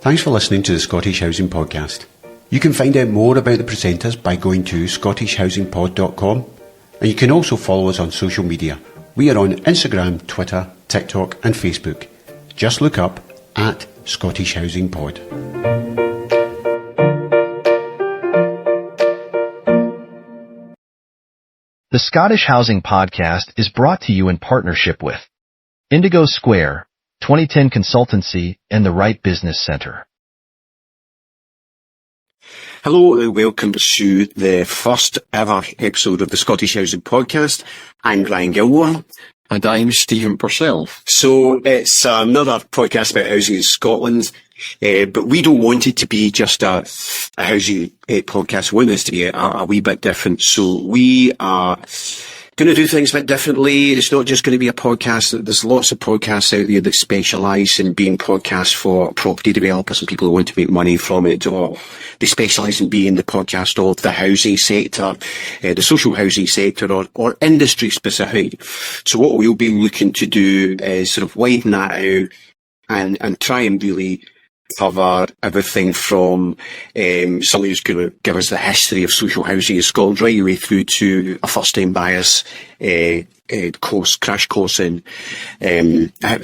Thanks for listening to the Scottish Housing Podcast. You can find out more about the presenters by going to scottishhousingpod.com, and you can also follow us on social media. We are on Instagram, Twitter, TikTok and Facebook. Just look up at Scottish Housing Pod. The Scottish Housing Podcast is brought to you in partnership with Indigo Square, 2010 Consultancy, and the Right Business Centre. Hello and welcome to the first ever episode of the Scottish Housing Podcast. I'm Brian Gilmour. And I'm Stephen Purcell. So it's another podcast about housing in Scotland, but we don't want it to be just a housing podcast. We want this to be a wee bit different. So we are going to do things a bit differently. It's not just going to be a podcast. There's lots of podcasts out there that specialise in being podcasts for property developers and people who want to make money from it, or they specialise in being the podcast of the housing sector, the social housing sector, or industry specific. So what we'll be looking to do is sort of widen that out and try and really cover everything from somebody who's going to give us the history of social housing in Scotland right away through to a first-time buyer's crash course in how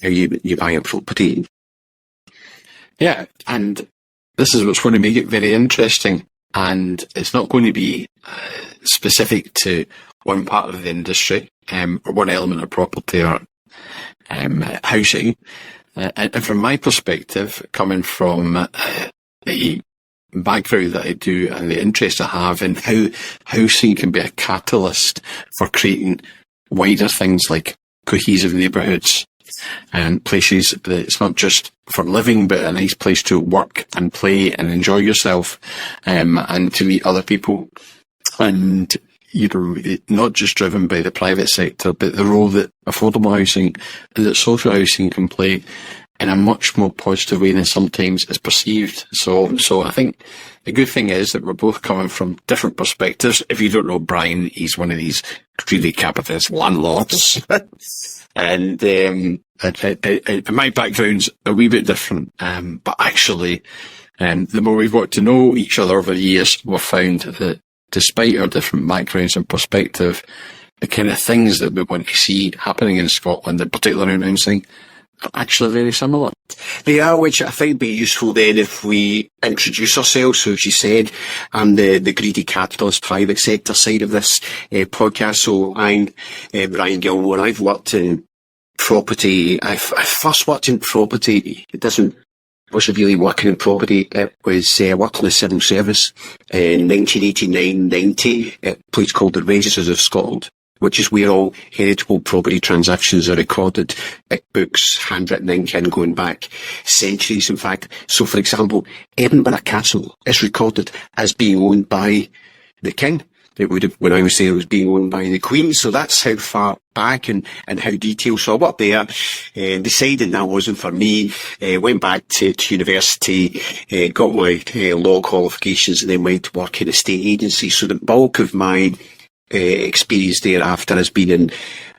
you buy a property. Yeah, and this is what's going to make it very interesting. And it's not going to be specific to one part of the industry or one element of property or housing. And from my perspective, coming from the background that I do and the interest I have in how housing can be a catalyst for creating wider things like cohesive neighbourhoods and places that it's not just for living, but a nice place to work and play and enjoy yourself, and to meet other people. And not just driven by the private sector, but the role that affordable housing and that social housing can play in a much more positive way than sometimes is perceived. So I think the good thing is that we're both coming from different perspectives. If you don't know Brian, he's one of these really capitalist landlords. And my background's a wee bit different. But actually, the more we've got to know each other over the years, we've found that despite our different backgrounds and perspective, the kind of things that we want to see happening in Scotland, in particular in housing, are actually very similar. They are, which I think would be useful then if we introduce ourselves. So as you said, I'm the greedy capitalist private sector side of this podcast. So I'm Brian Gilmour. I've worked in property. I first worked in property. Wasn't really working in property. It was working in the civil service in 1989-90 at a place called the Registers of Scotland, which is where all heritable property transactions are recorded, books, handwritten ink, and going back centuries, in fact. So, for example, Edinburgh Castle is recorded as being owned by the King. It would have, when I was there, it was being owned by the Queen. So that's how far back and how detailed. So I worked there, decided that wasn't for me, went back to university, got my law qualifications, and then went to work in a state agency. So the bulk of my experience thereafter has been in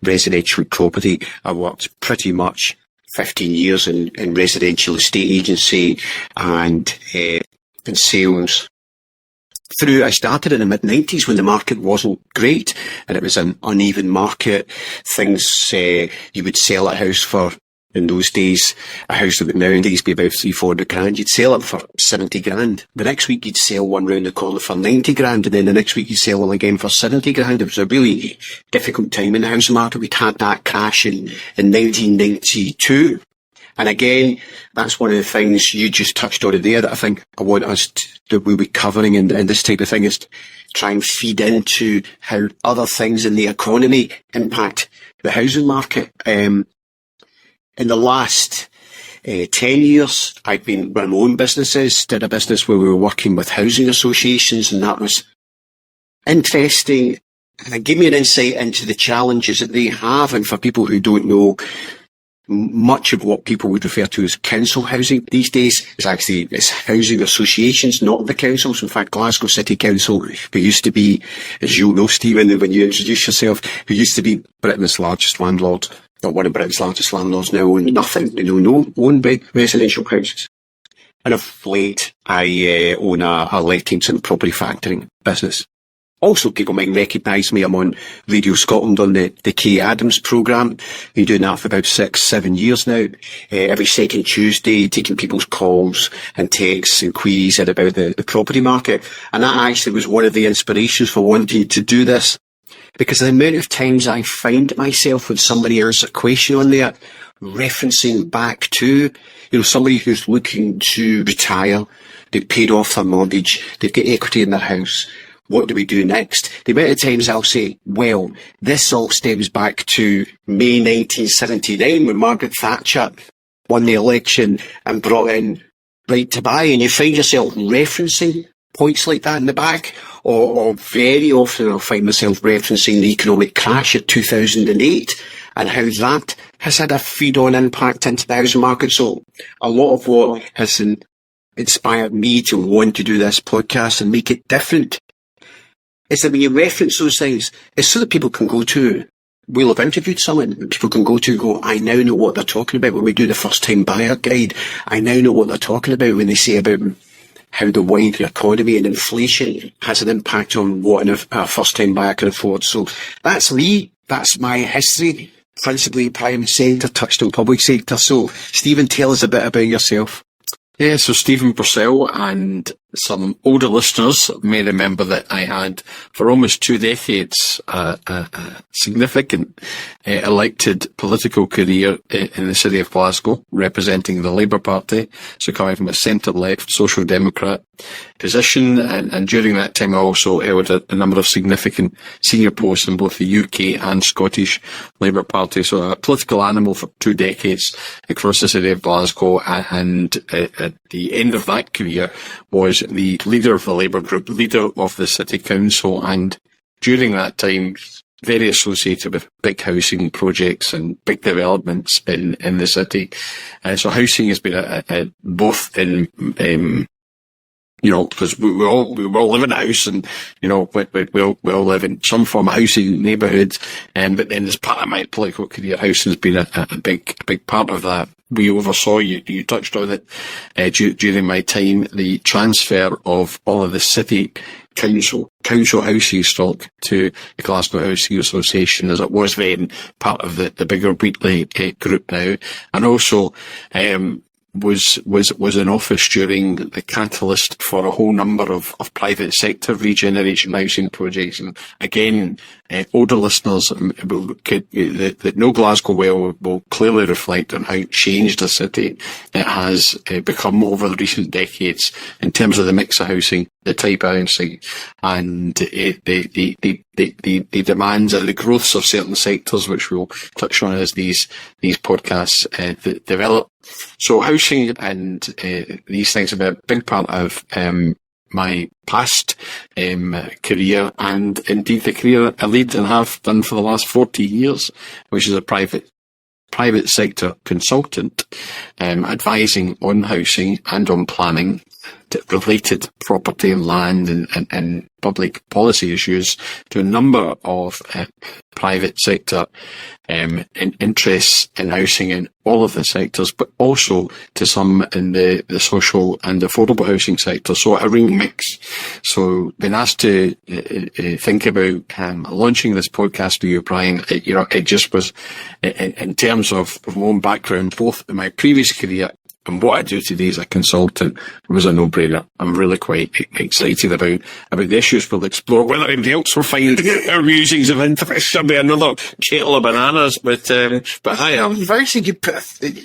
residential property. I worked pretty much 15 years in residential estate agency and in sales. I started in the mid-90s when the market wasn't great and it was an uneven market. Things, you would sell a house for, in those days, a house that would nowadays be about 300-400 grand. You'd sell it for 70 grand. The next week you'd sell one round the corner for 90 grand and then the next week you'd sell one again for 70 grand. It was a really difficult time in the housing market. We'd had that crash in 1992. And again, that's one of the things you just touched on there that I think I want us that we'll be covering in this type of thing, is to try and feed into how other things in the economy impact the housing market. In the last 10 years, I've been running my own businesses, did a business where we were working with housing associations, and that was interesting. And it gave me an insight into the challenges that they have. And for people who don't know, much of what people would refer to as council housing these days is housing associations, not the councils. In fact, Glasgow City Council, who used to be, as you'll know, Stephen, when you introduce yourself, who used to be Britain's largest landlord, or one of Britain's largest landlords, now own nothing, no big residential houses. And of late, I own a lettings and property factoring business. Also, people might recognise me. I'm on Radio Scotland on the Kay Adams programme. Been doing that for about 6-7 years now. Every second Tuesday, taking people's calls and texts and queries in about the property market. And that actually was one of the inspirations for wanting to do this. Because the amount of times I find myself when somebody asks a question on there, referencing back to, somebody who's looking to retire, they've paid off their mortgage, they've got equity in their house. What do we do next? The amount of times I'll say, well, this all stems back to May 1979 when Margaret Thatcher won the election and brought in right to buy, and you find yourself referencing points like that in the back, or very often I'll find myself referencing the economic crash of 2008 and how that has had a feed-on impact into the housing market. So a lot of what has inspired me to want to do this podcast and make it different is that when you reference those things, it's so that people can go to, we'll have interviewed someone, and people can go to and go, I now know what they're talking about when we do the first-time buyer guide. I now know what they're talking about when they say about how the wider economy and inflation has an impact on what a first-time buyer can afford. So that's me. That's my history. Principally private sector, touched on public sector. So, Stephen, tell us a bit about yourself. Yeah, so Stephen Purcell, and some older listeners may remember that I had for almost 2 decades a significant elected political career in the city of Glasgow, representing the Labour Party, so coming from a centre-left Social Democrat position, and during that time I also held a number of significant senior posts in both the UK and Scottish Labour Party, so a political animal for 2 decades across the city of Glasgow, and at the end of that career was the leader of the Labour group, leader of the City Council, and during that time very associated with big housing projects and big developments in the city. So housing has been both in because we all live in a house, and we all live in some form of housing neighbourhood, but then as part of my political career, housing has been a big part of that. We oversaw, you touched on it, during my time, the transfer of all of the city council housing stock to the Glasgow Housing Association, as it was then part of the bigger Wheatley group now, and also was in office during the catalyst for a whole number of private sector regeneration housing projects. And again, older listeners that know Glasgow well will clearly reflect on how changed the city it has become over the recent decades in terms of the mix of housing, the type of housing, and the demands and the growths of certain sectors, which we'll touch on as these podcasts develop. So housing and these things have been a big part of my past career, and indeed the career I lead and have done for the last 40 years, which is a private sector consultant, advising on housing and on planning, related property and land and public policy issues to a number of private sector interests in housing in all of the sectors, but also to some in the social and affordable housing sector. So a real mix. So been asked to think about launching this podcast to you, Brian. It just was, in terms of my own background, both in my previous career and what I do today as a consultant, was a no-brainer. I'm really quite excited about the issues we'll explore. Whether anybody else will find our musings of interest, there'll be another kettle of bananas. But I'm very saying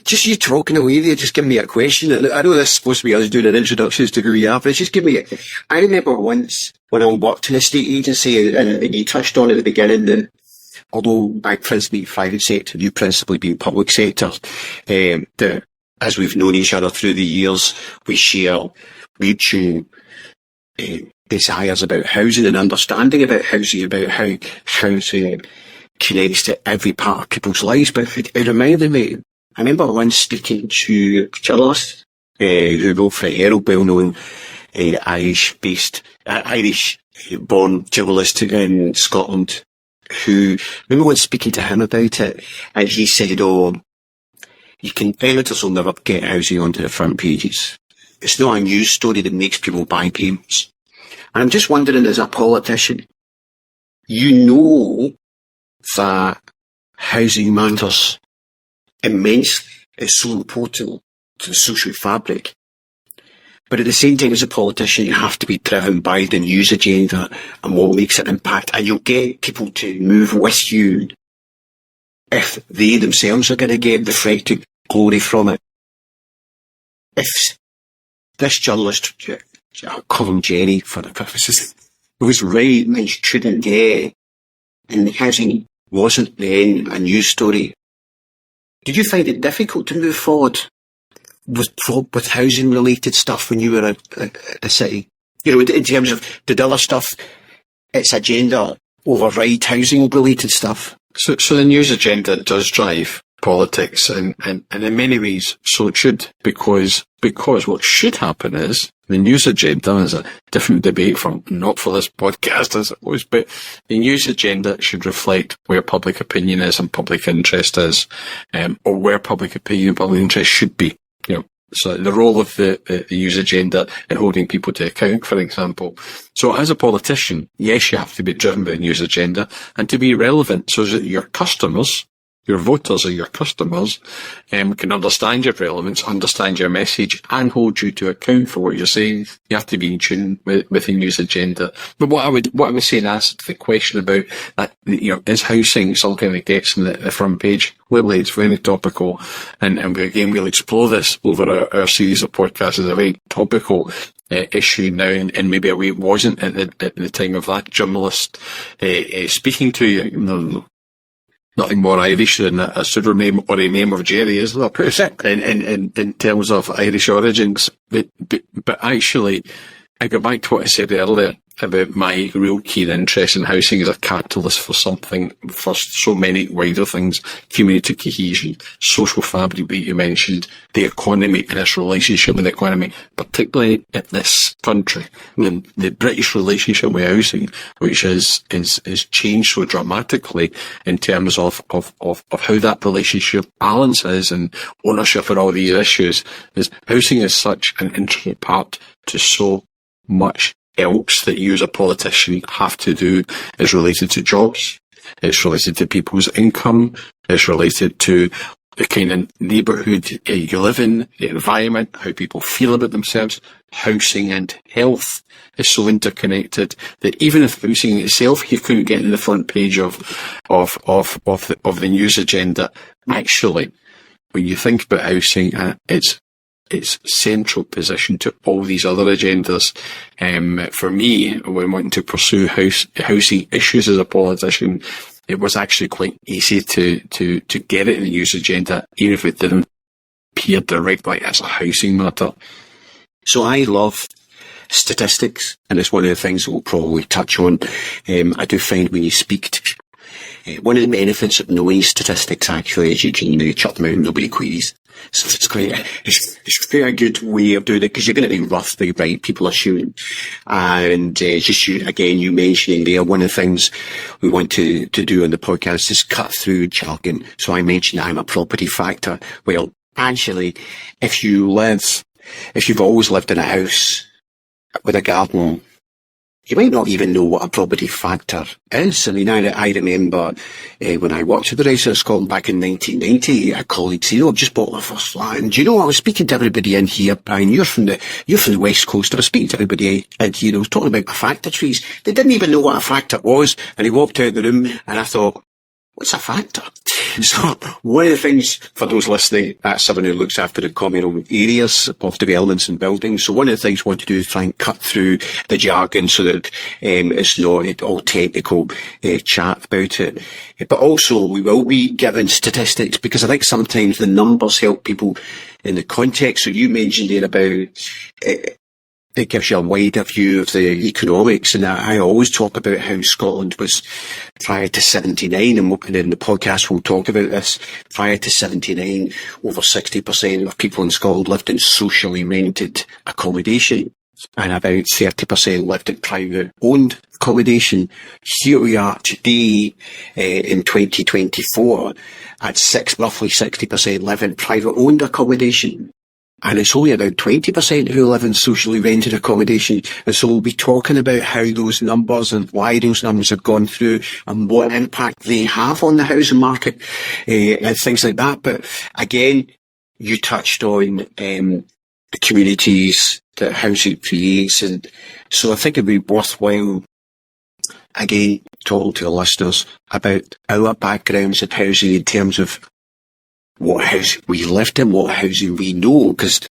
just you talking away there, just giving me a question. I know this is supposed to be us doing an introductions to who we are, but just give me I remember once when I worked in a state agency, and you touched on at the beginning that although I principally private sector, you principally being public sector, as we've known each other through the years, we share mutual desires about housing and understanding about housing, about how housing connects to every part of people's lives. But it reminded me, I remember once speaking to journalist who wrote for Herald, well-known Irish-born journalist in Scotland, who, I remember once speaking to him about it, and he said, editors will never get housing onto the front pages. it's not a news story that makes people buy games. And I'm just wondering, as a politician, you know that housing matters immensely. It's so important to the social fabric. But at the same time, as a politician, you have to be driven by the news agenda and what makes an impact. And you'll get people to move with you if they themselves are going to get the reflected glory from it. If this journalist, I'll call him Jenny for the purposes, was right and shouldn't get, and the housing wasn't then a news story, did you find it difficult to move forward with housing related stuff when you were at the city? You know, in terms of, did other stuff, its agenda, override housing related stuff? So the news agenda does drive politics, and in many ways, so it should, because what should happen is the news agenda is a different debate not for this podcast, I suppose, but the news agenda should reflect where public opinion is and public interest is, or where public opinion and public interest should be. You know, so the role of the news agenda in holding people to account, for example. So as a politician, yes, you have to be driven by the news agenda and to be relevant so that your customers, your voters or your customers, can understand your relevance, understand your message, and hold you to account for what you're saying. You have to be in tune with the news agenda. But what I would say, and answer to the question about that, you know, is housing something that gets in the front page? Clearly, it's very topical, and we'll explore this over our series of podcasts as a very topical issue now, and maybe a way it wasn't at the time of that journalist speaking to you. You know, nothing more Irish than a pseudonym or a name of Jerry, is there? In terms of Irish origins. But actually, I go back to what I said earlier about my real keen interest in housing as a catalyst for something, for so many wider things: community cohesion, social fabric that you mentioned, the economy and its relationship with the economy, particularly in this country. And the British relationship with housing, which is changed so dramatically in terms of how that relationship balances and ownership and all these issues, is housing is such an integral part to so much else that you as a politician have to do. Is related to jobs, it's related to people's income, it's related to the kind of neighbourhood you live in, the environment, how people feel about themselves. Housing and health is so interconnected that even if housing itself you couldn't get in the front page of the news agenda, actually, when you think about housing, its central position to all these other agendas. For me, when wanting to pursue housing issues as a politician, it was actually quite easy to get it in the news agenda, even if it didn't appear directly as a housing matter. So I love statistics, and it's one of the things that we'll probably touch on. I do find when you speak to one of the benefits of knowing statistics, actually, is you can chuck them out and nobody queries. So it's quite a good way of doing it, because you're going to be roughly right, people are shooting. And just you mentioning there, one of the things we want to do on the podcast is cut through jargon. So I mentioned I'm a property factor. Well, actually, if you've always lived in a house with a garden, you might not even know what a property factor is. I mean, I remember when I worked at the Rest of Scotland back in 1990, a colleague said, "Oh, I've just bought my first flat." And do you know, I was speaking to everybody in here, Brian, you're from the West Coast. I was speaking to everybody in here, I was talking about factor trees. They didn't even know what a factor was. And he walked out of the room and I thought, what's a factor? So one of the things, for those listening, that's someone who looks after the communal areas of developments and buildings. So one of the things we want to do is try and cut through the jargon so that it's not all technical chat about it. But also we will be given statistics, because I think sometimes the numbers help people in the context. So you mentioned there about it gives you a wider view of the economics, and I always talk about how Scotland was, prior to 79, and in the podcast we'll talk about this, prior to 79, over 60% of people in Scotland lived in socially rented accommodation, and about 30% lived in private owned accommodation. Here we are today, in 2024, at roughly 60% live in private owned accommodation. And it's only about 20% who live in socially rented accommodation. And so we'll be talking about how those numbers and why those numbers have gone through and what impact they have on the housing market, and things like that. But again, you touched on the communities that housing creates. And so I think it'd be worthwhile, again, talking to the listeners about our backgrounds in housing in terms of what housing we lived in, what housing we know, because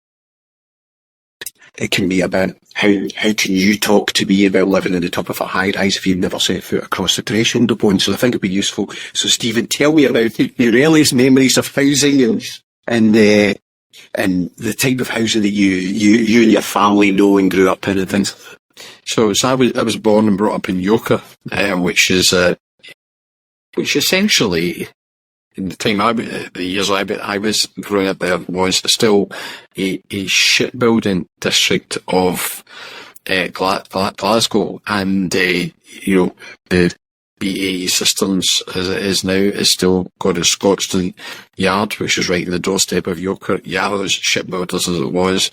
it can be about how can you talk to me about living in the top of a high rise if you've never set foot across the threshold of one. So I think it'd be useful. So Stephen, tell me about your earliest memories of housing and the type of housing that you and your family know and grew up in and things. So I was born and brought up in Yoker, which essentially, in the time the years I was growing up there, was still a shipbuilding district of Glasgow, and the BAE Systems, as it is now, is still got a Scotstoun yard, which is right in the doorstep of Yoker. Yarrow's shipbuilders, as it was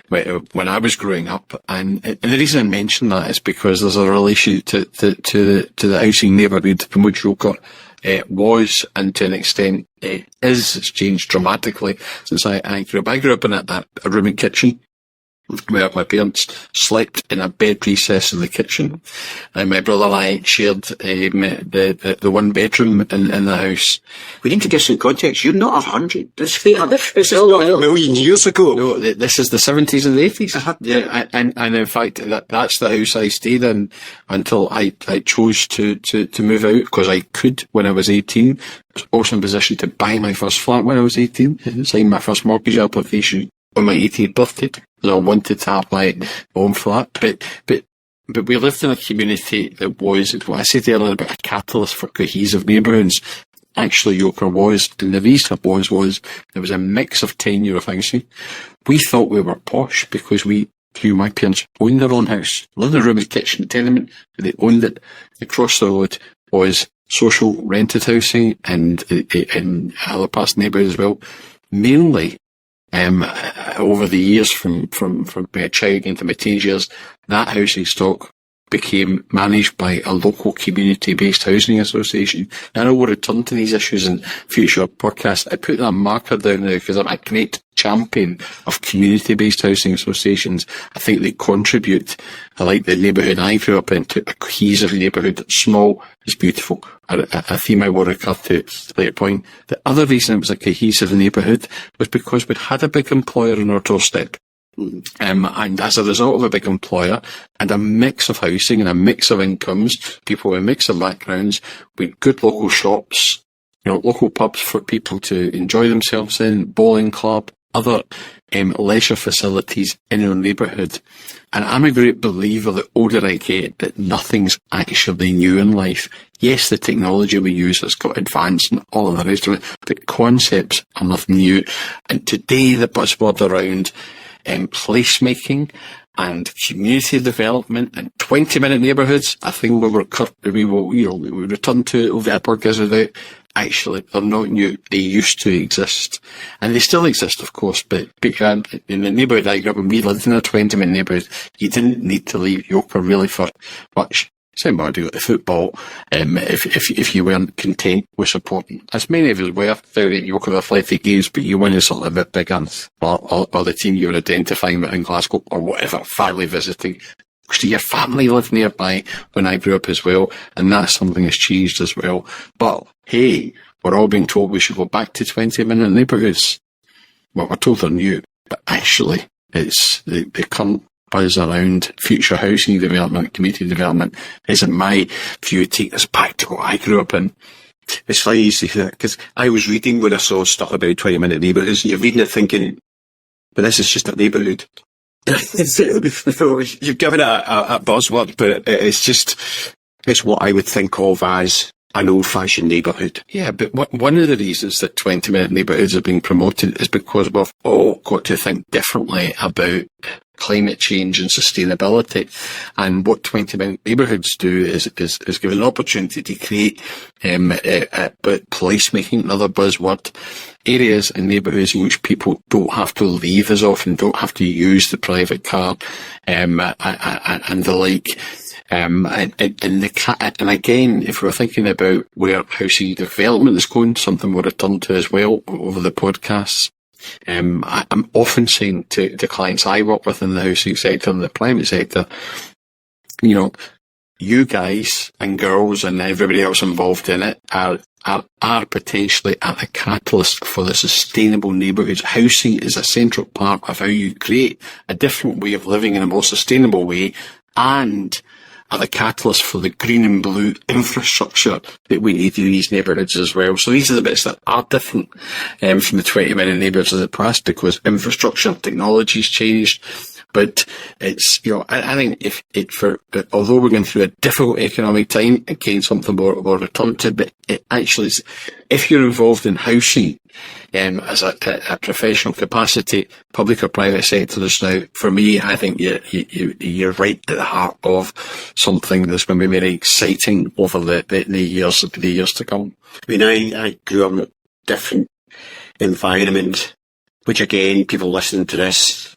when I was growing up. And the reason I mention that is because there's a relation to the housing neighbourhood from which Yoker was, and to an extent is. It's changed dramatically since I grew up. I grew up in a room and kitchen, where my parents slept in a bed recess in the kitchen, and my brother and I shared the one bedroom in the house. We need to give some context. You're not 100. This is not a million years ago. No, this is the 70s and the 80s. Uh-huh. Yeah, and in fact, that's the house I stayed in until I chose to move out, because I could when I was 18. I was also in position to buy my first flat when I was 18, sign my first mortgage application on my 18th birthday. So I wanted to have my own flat, but we lived in a community that was, what I said earlier about a catalyst for cohesive neighbourhoods. Actually, Yoker was, and the reason it was there was a mix of tenure of housing. We thought we were posh because my parents owned their own house, lived in a room and kitchen tenement, they owned it. Across the road was social rented housing, and in other parts of the neighbourhood as well. Mainly, over the years from being a child into my teenage years, that housing stock became managed by a local community-based housing association. And I will return to these issues in future podcasts. I put that marker down there because I'm a great champion of community-based housing associations. I think they contribute, I like the neighbourhood I grew up in, to a cohesive neighbourhood. Small is beautiful. A theme I will recur to later point. The other reason it was a cohesive neighbourhood was because we'd had a big employer on our doorstep. And as a result of a big employer and a mix of housing and a mix of incomes, people with a mix of backgrounds, with good local shops, local pubs for people to enjoy themselves in, bowling club, other leisure facilities in our neighbourhood. And I'm a great believer, the older I get, that nothing's actually new in life. Yes, the technology we use has got advanced and all of the rest of it, but concepts are nothing new. And today the buzzword around placemaking and community development and 20-minute neighbourhoods, I think we will return to over our podcast without. Actually, they're not new. They used to exist. And they still exist, of course, but in the neighbourhood I grew up in, we lived in a 20-minute neighbourhood. You didn't need to leave Yoker really for much. Same about the football, if you weren't content with supporting, as many of us were, down at Yoker athletic games, but you wanted something a bit bigger, or the team you were identifying with in Glasgow, or whatever, family visiting. So your family lived nearby when I grew up as well, and that's something that's changed as well. But hey, we're all being told we should go back to 20-minute neighbourhoods. Well, we're told they're new, but actually it's the current buzz around future housing development, community development, isn't my view. Take us back to what I grew up in. It's funny you say that, because I was reading when I saw stuff about 20-minute neighbourhoods, and you're reading it thinking, but this is just a neighbourhood. You've given it a buzzword, but it's what I would think of as an old-fashioned neighbourhood. Yeah, but one of the reasons that 20-minute neighbourhoods are being promoted is because we've all got to think differently about climate change and sustainability. And what 20 Minute Neighbourhoods do is give an opportunity to create placemaking, another buzzword, areas and neighbourhoods in which people don't have to leave as often, don't have to use the private car, and the like. And again, if we're thinking about where housing development is going, something we'll return to as well over the podcasts, I'm often saying to clients I work with in the housing sector and the private sector, you know, you guys and girls and everybody else involved in it are potentially at the catalyst for the sustainable neighbourhoods. Housing is a central part of how you create a different way of living in a more sustainable way, and are the catalyst for the green and blue infrastructure that we need in these neighbourhoods as well. So these are the bits that are different from the 20 Minute Neighbours of the past, because infrastructure, technology's changed. But it's, you know, I think although we're going through a difficult economic time, again, something we'll return to, but it actually is, if you're involved in housing, as a professional capacity, public or private sector is now, for me, I think you're right at the heart of something that's going to be very exciting over the years to come. I mean, I grew up in a different environment, which again, people listening to this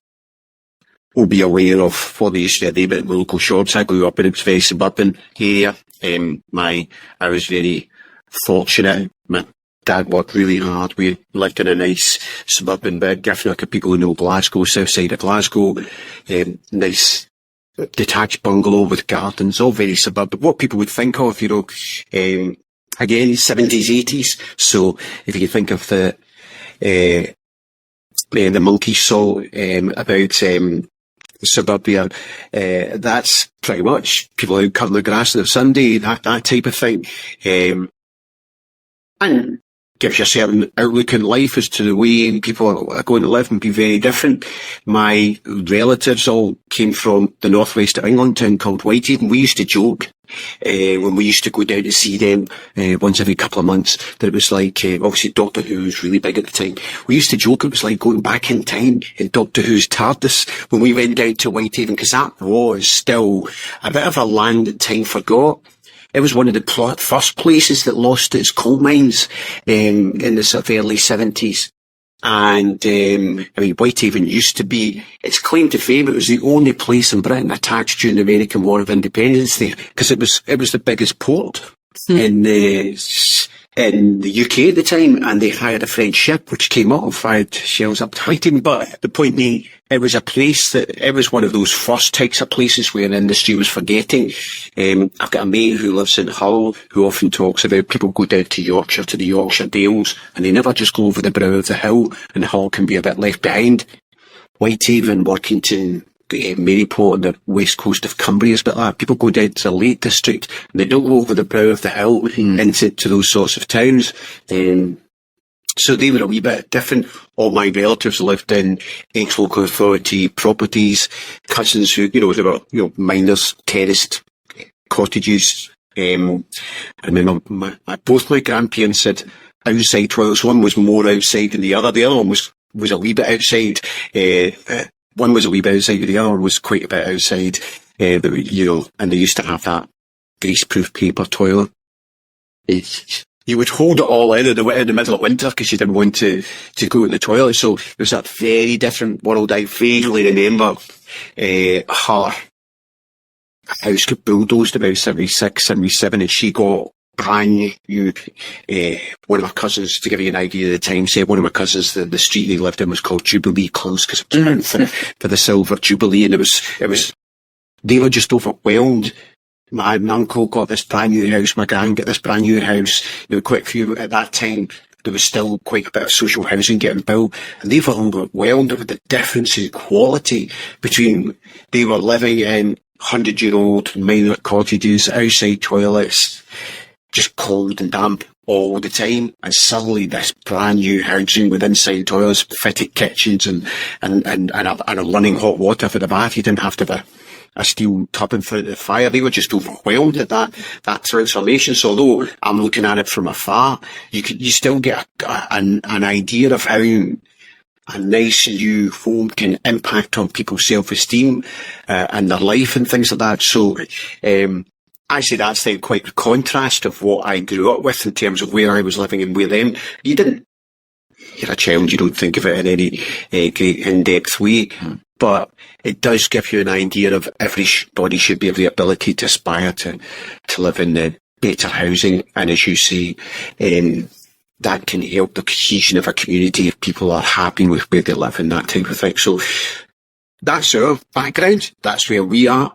will be aware of what they used to do about local shops. I grew up in a very suburban area. I was very fortunate. My dad worked really hard. We lived in a nice suburban bed. Giffnock, people who know Glasgow, south side of Glasgow. Nice detached bungalow with gardens, all very suburban. What people would think of, you know, again, 70s, 80s. So if you think of the Monkeys song about suburbia, that's pretty much people out cutting the grass on a Sunday, that type of thing. And gives you a certain outlook in life as to the way people are going to live and be very different. My relatives all came from the northwest of England, a town called Whitehaven. We used to joke when we used to go down to see them once every couple of months, that it was like, obviously Doctor Who was really big at the time. We used to joke it was like going back in time in Doctor Who's TARDIS when we went down to Whitehaven, because that was still a bit of a land that time forgot. It was one of the first places that lost its coal mines in the sort of early 70s. And, I mean, Whitehaven used to be, its claim to fame, it was the only place in Britain attacked during the American War of Independence there, because it was the biggest port in the UK at the time, and they hired a French ship which came up and fired shells up to Whitehaven. But the point being, it was a place it was one of those first types of places where industry was forgetting. I've got a mate who lives in Hull who often talks about people go down to Yorkshire, to the Yorkshire Dales, and they never just go over the brow of the hill, and Hull can be a bit left behind. Whitehaven, Workington, Maryport on the west coast of Cumbria is a bit like that. People go down to the Lake District and they don't go over the brow of the hill into those sorts of towns. So they were a wee bit different. All my relatives lived in ex-local authority properties, cousins who, you know, they were, you know, miners, terraced cottages. And then both my grandparents had outside toilets. One was more outside than the other. The other one was a wee bit outside. One was a wee bit outside, the other was quite a bit outside. But, you know, and they used to have that greaseproof paper toilet. You would hold it all in the middle of winter because you didn't want to go in the toilet. So it was that very different world. I vaguely remember her house got bulldozed about 76, 77, and she got brand new. One of my cousins, to give you an idea of the time, said one of my cousins, the street they lived in was called Jubilee Close because it was for the Silver Jubilee, and it was they were just overwhelmed. My uncle got this brand new house, my gran got this brand new house. There were quite a few at that time. There was still quite a bit of social housing getting built, and they were overwhelmed with the difference in quality between they were living in 100-year-old minor cottages, outside toilets, just cold and damp all the time, and suddenly this brand new housing with inside toilets, fitted kitchens, and a running hot water for the bath. You didn't have to have a steel tub in front of the fire. They were just overwhelmed at that transformation. So although I'm looking at it from afar, you still get an idea of how a nice new home can impact on people's self-esteem and their life and things like that. So actually that's the quite the contrast of what I grew up with in terms of where I was living and where then. You're a child, you don't think of it in any great in-depth way, but it does give you an idea of everybody should be able the ability to aspire to live in better housing, and as you say, that can help the cohesion of a community if people are happy with where they live and that type of thing. So that's our background. That's where we are.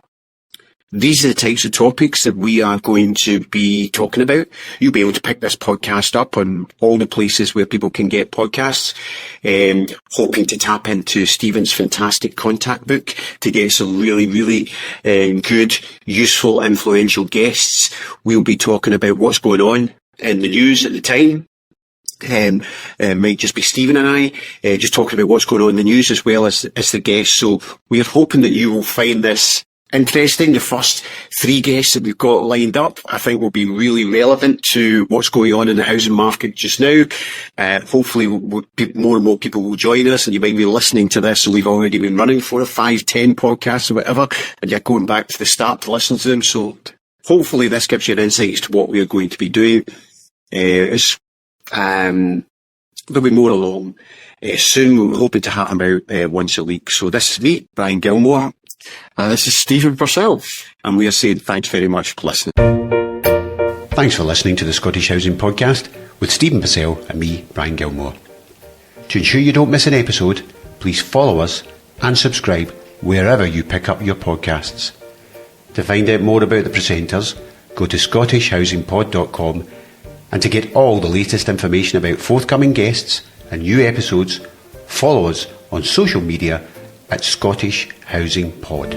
These are the types of topics that we are going to be talking about. You'll be able to pick this podcast up on all the places where people can get podcasts. Hoping to tap into Stephen's fantastic contact book to get some really, really good, useful, influential guests. We'll be talking about what's going on in the news at the time. Might just be Stephen and I, just talking about what's going on in the news as well as the guests. So we're hoping that you will find this interesting. The first 3 guests that we've got lined up, I think, will be really relevant to what's going on in the housing market just now. Hopefully more and more people will join us, and you might be listening to this and we've already been running 4 or 5, 10 podcasts or whatever, and you're going back to the start to listen to them. So hopefully this gives you an insight as to what we're going to be doing. There'll be more along soon. We're hoping to have them out once a week. So this is me, Brian Gilmour. This is Stephen Purcell. And we are saying thanks very much for listening. Thanks for listening to the Scottish Housing Podcast with Stephen Purcell and me, Brian Gilmour. To ensure you don't miss an episode, please follow us and subscribe wherever you pick up your podcasts. To find out more about the presenters, go to scottishhousingpod.com, and to get all the latest information about forthcoming guests and new episodes, follow us on social media at Scottish Housing Pod.